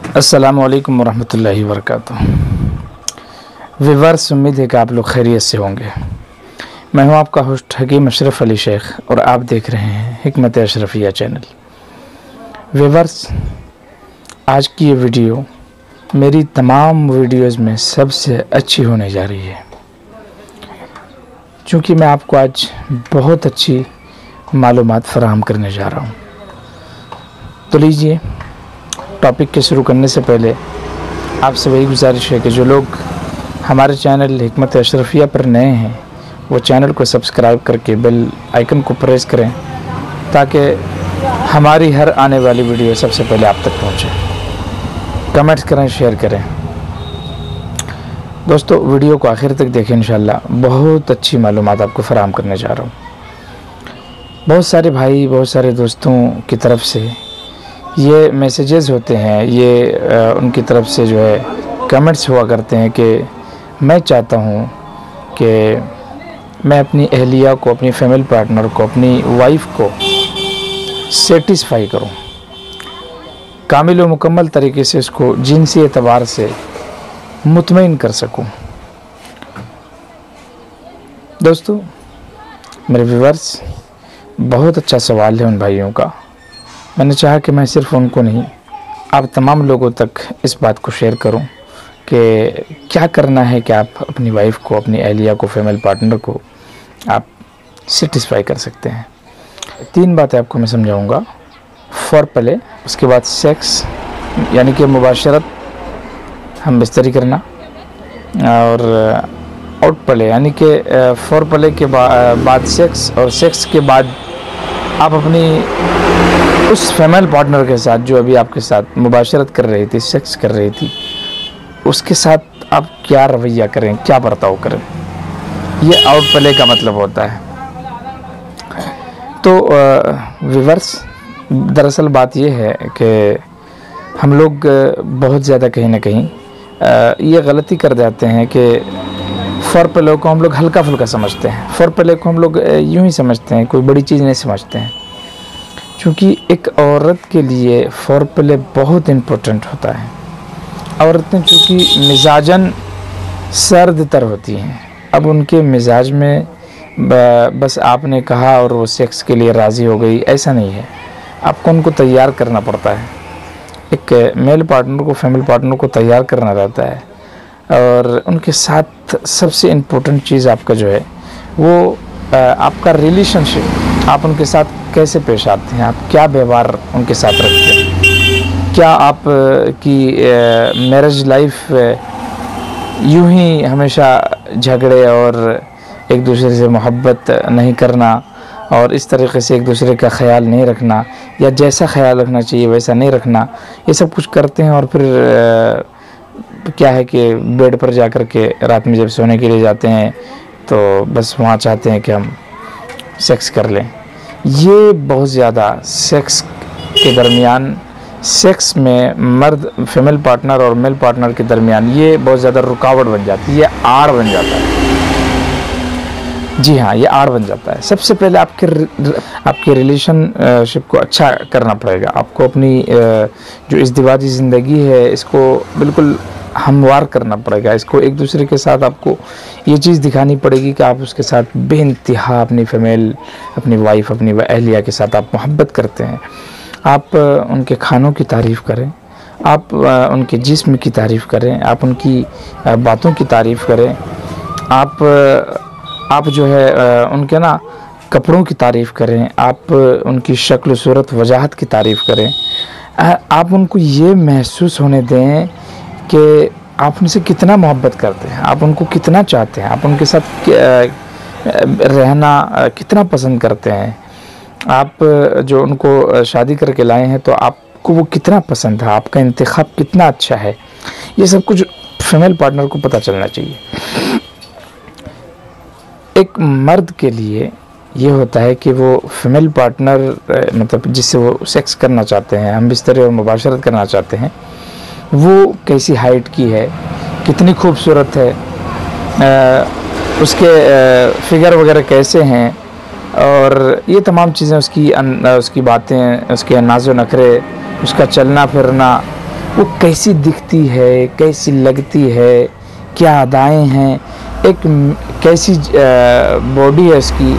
अस्सलामुअलैकुम वरहमतुल्लाहि वबरकातुहू। व्यूअर्स, उम्मीद है कि आप लोग खैरियत से होंगे। मैं हूं आपका होस्ट हकीम अशरफ अली शेख और आप देख रहे हैं हिकमत अशरफिया चैनल। व्यूअर्स, आज की ये वीडियो मेरी तमाम वीडियोस में सबसे अच्छी होने जा रही है, क्योंकि मैं आपको आज बहुत अच्छी मालूमात फराहम करने जा रहा हूँ। तो लीजिए, टॉपिक के शुरू करने से पहले आपसे वही गुजारिश है कि जो लोग हमारे चैनल हिकमत अशरफिया पर नए हैं वो चैनल को सब्सक्राइब करके बेल आइकन को प्रेस करें, ताकि हमारी हर आने वाली वीडियो सबसे पहले आप तक पहुंचे। कमेंट्स करें, शेयर करें। दोस्तों, वीडियो को आखिर तक देखें, इंशाल्लाह बहुत अच्छी मालूमात आपको फराहम करने जा रहा हूँ। बहुत सारे भाई, बहुत सारे दोस्तों की तरफ से ये मैसेजेस होते हैं, ये उनकी तरफ से जो है कमेंट्स हुआ करते हैं कि मैं चाहता हूँ कि मैं अपनी अहलिया को, अपनी फैमिली पार्टनर को, अपनी वाइफ को सेटिस्फाई करूँ, कामिल व मुकम्मल तरीके से उसको जिनसी एतबार से मुतमईन कर सकूँ। दोस्तों, मेरे व्यूअर्स, बहुत अच्छा सवाल है उन भाइयों का। मैंने चाहा कि मैं सिर्फ उनको नहीं, आप तमाम लोगों तक इस बात को शेयर करूं कि क्या करना है कि आप अपनी वाइफ को, अपनी अहलिया को, फैमिली पार्टनर को आप सेटिस्फाई कर सकते हैं। 3 बातें आपको मैं समझाऊंगा। फॉर प्ले, उसके बाद सेक्स यानी कि मुबाशरत, हम बिस्तरी करना, और आउट प्ले यानी कि फॉर प्ले के बाद सेक्स, और सेक्स के बाद आप अपनी उस फैमिली पार्टनर के साथ जो अभी आपके साथ मुबाशरत कर रही थी, सेक्स कर रही थी, उसके साथ आप क्या रवैया करें, क्या बर्ताव करें। ये आउट प्ले का मतलब होता है। तो व्यूअर्स, दरअसल बात ये है कि हम लोग बहुत ज़्यादा कहीं ना कहीं ये गलती कर जाते हैं कि फॉर प्ले को हम लोग हल्का फुल्का समझते हैं। फॉर प्ले को हम लोग यूँ ही समझते हैं, कोई बड़ी चीज़ नहीं समझते हैं, क्योंकि एक औरत के लिए फॉर प्ले बहुत इम्पोर्टेंट होता है। औरतें चूँकि मिजाजन सर्द तर होती हैं, अब उनके मिजाज में बस आपने कहा और वो सेक्स के लिए राज़ी हो गई, ऐसा नहीं है। आपको उनको तैयार करना पड़ता है। एक मेल पार्टनर को, फैमिली पार्टनर को तैयार करना रहता है, और उनके साथ सबसे इम्पोर्टेंट चीज़ आपका जो है वो आपका रिलेशनशिप, आप उनके साथ कैसे पेश आते हैं, आप क्या व्यवहार उनके साथ रखते हैं, क्या आप की मैरिज लाइफ यूं ही हमेशा झगड़े और एक दूसरे से मोहब्बत नहीं करना और इस तरीके से एक दूसरे का ख्याल नहीं रखना, या जैसा ख्याल रखना चाहिए वैसा नहीं रखना, ये सब कुछ करते हैं। और फिर क्या है कि बेड पर जा कर के रात में जब सोने के लिए जाते हैं तो बस वहाँ चाहते हैं कि हम सेक्स कर लें। ये बहुत ज़्यादा सेक्स के दरमियान, सेक्स में मर्द, फीमेल पार्टनर और मेल पार्टनर के दरमियान ये बहुत ज़्यादा रुकावट बन जाती है, ये आड़ बन जाता है। जी हाँ, ये आड़ बन जाता है। सबसे पहले आपके रिलेशनशिप को अच्छा करना पड़ेगा। आपको अपनी जो इज़्दिवाजी ज़िंदगी है इसको बिल्कुल हमवार करना पड़ेगा। इसको एक दूसरे के साथ आपको ये चीज़ दिखानी पड़ेगी कि आप उसके साथ बेइंतहा अपनी फीमेल, अपनी वाइफ, अपनी अहलिया के साथ आप मोहब्बत करते हैं। आप उनके खानों की तारीफ़ करें, आप उनके जिस्म की तारीफ़ करें, आप उनकी बातों की तारीफ़ करें, आप जो है उनके ना कपड़ों की तारीफ़ करें, आप उनकी शक्ल, सूरत, वजाहत की तारीफ़ करें। आप उनको ये महसूस होने दें कि आप उनसे कितना मोहब्बत करते हैं, आप उनको कितना चाहते हैं, आप उनके साथ रहना कितना पसंद करते हैं। आप जो उनको शादी करके लाए हैं तो आपको वो कितना पसंद है, आपका इंतखाब कितना अच्छा है, ये सब कुछ फीमेल पार्टनर को पता चलना चाहिए। एक मर्द के लिए ये होता है कि वो फीमेल पार्टनर, मतलब जिससे वो सेक्स करना चाहते हैं, हम बिस्तरे और मुबाशरत करना चाहते हैं, वो कैसी हाइट की है, कितनी खूबसूरत है, उसके फिगर वगैरह कैसे हैं, और ये तमाम चीज़ें, उसकी बातें, उसके नाज़ो नखरे, उसका चलना फिरना, वो कैसी दिखती है, कैसी लगती है, क्या अदाएँ हैं, एक कैसी बॉडी है उसकी,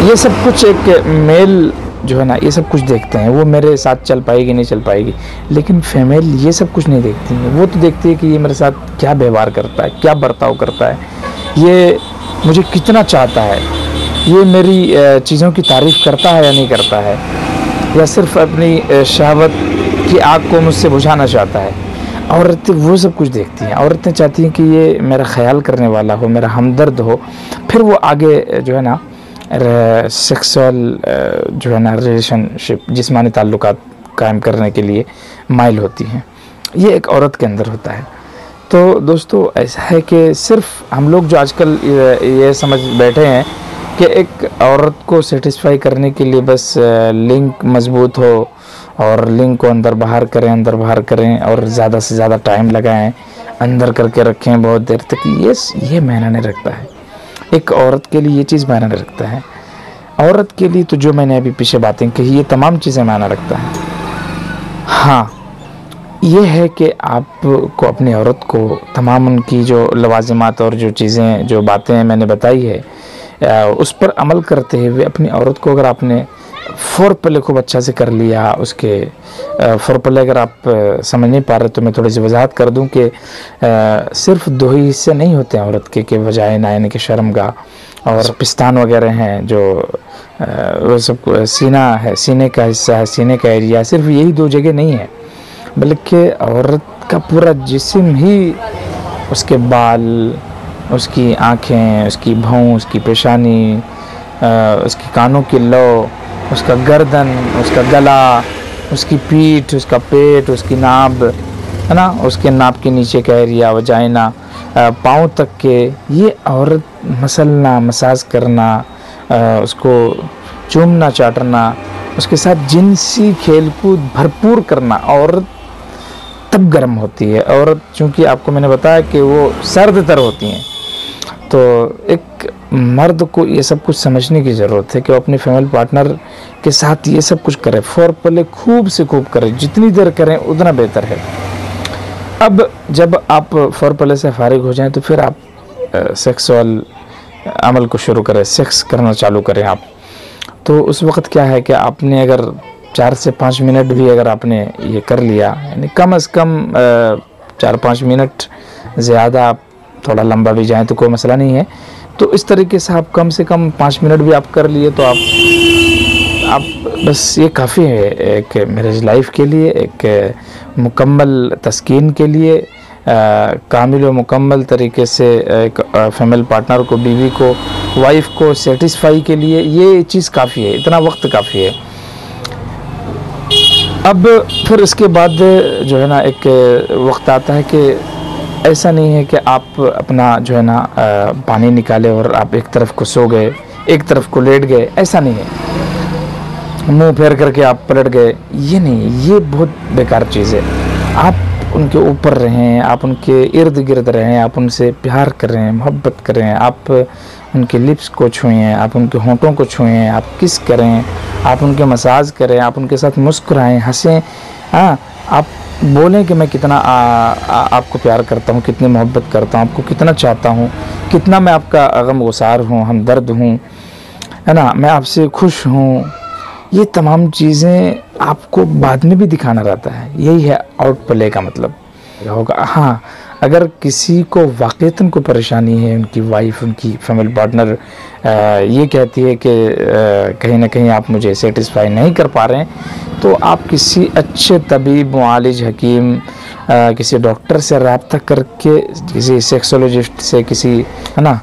ये सब कुछ एक मेल जो है ना ये सब कुछ देखते हैं। वो मेरे साथ चल पाएगी नहीं चल पाएगी, लेकिन फीमेल ये सब कुछ नहीं देखती है। वो तो देखती है कि ये मेरे साथ क्या व्यवहार करता है, क्या बर्ताव करता है, ये मुझे कितना चाहता है, ये मेरी चीज़ों की तारीफ़ करता है या नहीं करता है, या सिर्फ अपनी शहवत की आग को मुझसे बुझाना चाहता है। औरतें वो सब कुछ देखती हैं। औरतें चाहती हैं कि ये मेरा ख्याल करने वाला हो, मेरा हमदर्द हो, फिर वो आगे जो है ना सेक्सुअल जो है ना रिलेशनशिप, जिस्मानी ताल्लुकात कायम करने के लिए माइल होती हैं। ये एक औरत के अंदर होता है। तो दोस्तों ऐसा है कि सिर्फ हम लोग जो आजकल ये समझ बैठे हैं कि एक औरत को सेटिस्फाई करने के लिए बस लिंक मजबूत हो और लिंक को अंदर बाहर करें और ज़्यादा से ज़्यादा टाइम लगाएं, अंदर करके रखें बहुत देर तक, ये मायने नहीं रखता है। एक औरत के लिए ये चीज़ मायने नहीं रखता है। औरत के लिए तो जो मैंने अभी पीछे बातें कही, ये तमाम चीज़ें मायने रखता है। हाँ, ये है कि आपको अपनी औरत को तमाम उनकी जो लवाजिमात और जो चीज़ें, जो बातें मैंने बताई है, उस पर अमल करते हुए अपनी औरत को अगर आपने फोर प्ले खूब अच्छा से कर लिया, उसके फोर प्ले अगर आप समझ नहीं पा रहे तो मैं थोड़ी सी वजाहत कर दूं कि सिर्फ दो ही हिस्से नहीं होते हैं औरत के, वजाइना यानी कि शर्मगाह और पिस्तान वगैरह हैं, जो वो सब सीना है, सीने का हिस्सा है, सीने का एरिया, सिर्फ यही दो जगह नहीं है, बल्कि औरत का पूरा जिस्म ही, उसके बाल, उसकी आँखें, उसकी भौं, उसकी पेशानी, उसके कानों की लौ, उसका गर्दन, उसका गला, उसकी पीठ, उसका पेट, उसकी नाभ है ना, उसके नाभ के नीचे का एरिया, वजाइना, पाँव तक के, ये औरत मसलना, मसाज करना, उसको चूमना चाटना, उसके साथ जिनसी खेलकूद भरपूर करना, औरत तब गर्म होती है। औरत चूँकि आपको मैंने बताया कि वो सर्द तर होती हैं, तो एक मर्द को ये सब कुछ समझने की ज़रूरत है कि वो अपने फीमेल पार्टनर के साथ ये सब कुछ करे, फोर प्ले खूब से खूब करें, जितनी देर करें उतना बेहतर है। अब जब आप फोर प्ले से फारिग हो जाएं तो फिर आप सेक्सुअल अमल को शुरू करें, सेक्स करना चालू करें आप। तो उस वक्त क्या है कि आपने अगर 4 से 5 मिनट भी अगर आपने ये कर लिया, यानी कम से कम 4-5 मिनट, ज़्यादा आप थोड़ा लंबा भी जाएं तो कोई मसला नहीं है। तो इस तरीके से आप कम से कम 5 मिनट भी आप कर लिए तो आप बस ये काफ़ी है एक मैरिज लाइफ के लिए, एक मुकम्मल तस्कीन के लिए, कामिल व मुकम्मल तरीके से एक फीमेल पार्टनर को, बीवी को, वाइफ को सेटिस्फाई के लिए ये चीज़ काफ़ी है, इतना वक्त काफ़ी है। अब फिर इसके बाद जो है ना एक वक्त आता है कि ऐसा नहीं है कि आप अपना जो है ना पानी निकाले और आप एक तरफ को सो गए, एक तरफ को लेट गए, ऐसा नहीं है, मुंह फेर करके आप पलट गए, ये नहीं, ये बहुत बेकार चीज़ है। आप उनके ऊपर रहें, आप उनके इर्द गिर्द रहें, आप उनसे प्यार करें, मोहब्बत करें, आप उनके लिप्स को छुएं, आप उनके होंठों को छुएं, आप किस करें, आप उनके मसाज करें, आप उनके साथ मुस्कुराएं, हंसें, हाँ, आप बोलें कि मैं कितना आपको प्यार करता हूँ, कितनी मोहब्बत करता हूँ, आपको कितना चाहता हूँ, कितना मैं आपका गमगुसार हूँ, हमदर्द हूँ, है ना, मैं आपसे खुश हूँ। ये तमाम चीज़ें आपको बाद में भी दिखाना रहता है, यही है आउट प्ले का मतलब होगा। हाँ, अगर किसी को वाक़ईतन को परेशानी है, उनकी वाइफ, उनकी फीमेल पार्टनर ये कहती है कि कहीं ना कहीं आप मुझे सेटिस्फाई नहीं कर पा रहे हैं, तो आप किसी अच्छे तबीब, मुआलिज, हकीम, किसी डॉक्टर से रब्ता करके, किसी सेक्सोलॉजिस्ट से, किसी, है ना,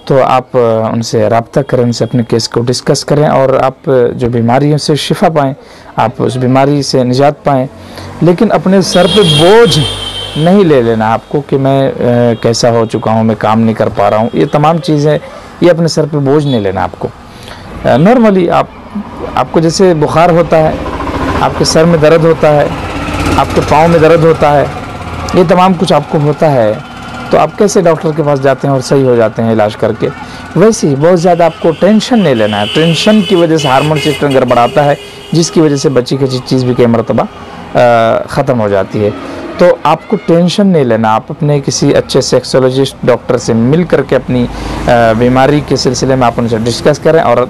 तो आप उनसे रब्ता करें, उनसे अपने केस को डिस्कस करें और आप जो बीमारियों से शिफा पाएँ, आप उस बीमारी से निजात पाएँ। लेकिन अपने सर पे बोझ नहीं ले लेना आपको कि मैं कैसा हो चुका हूँ, मैं काम नहीं कर पा रहा हूँ, ये तमाम चीज़ें, ये अपने सर पे बोझ नहीं लेना आपको। नॉर्मली आपको जैसे बुखार होता है, आपके सर में दर्द होता है, आपके पाँव में दर्द होता है, ये तमाम कुछ आपको होता है, तो आप कैसे डॉक्टर के पास जाते हैं और सही हो जाते हैं इलाज करके। वैसे ही बहुत ज़्यादा आपको टेंशन नहीं लेना है। टेंशन की वजह से हार्मोन सिस्टम गड़बड़ाता है, जिसकी वजह से बच्ची की चीज़ भी कई मरतबा ख़त्म हो जाती है। तो आपको टेंशन नहीं लेना, आप अपने किसी अच्छे सेक्सोलॉजिस्ट डॉक्टर से मिल करके अपनी बीमारी के सिलसिले में आप उनसे डिस्कस करें, और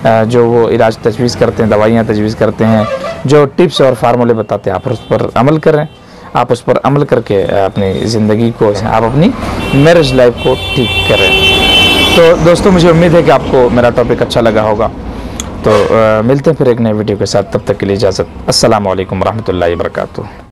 जो वो इलाज तजवीज़ करते हैं, दवाइयाँ तजवीज़ करते हैं, जो टिप्स और फार्मूले बताते हैं, आप उस पर अमल करें। आप उस पर अमल करके अपनी ज़िंदगी को, आप अपनी मैरिज लाइफ को ठीक करें। तो दोस्तों, मुझे उम्मीद है कि आपको मेरा टॉपिक अच्छा लगा होगा। तो मिलते हैं फिर एक नए वीडियो के साथ, तब तक के लिए इजाज़त। अस्सलामु अलैकुम रहमतुल्लाहि व बरकातुहू।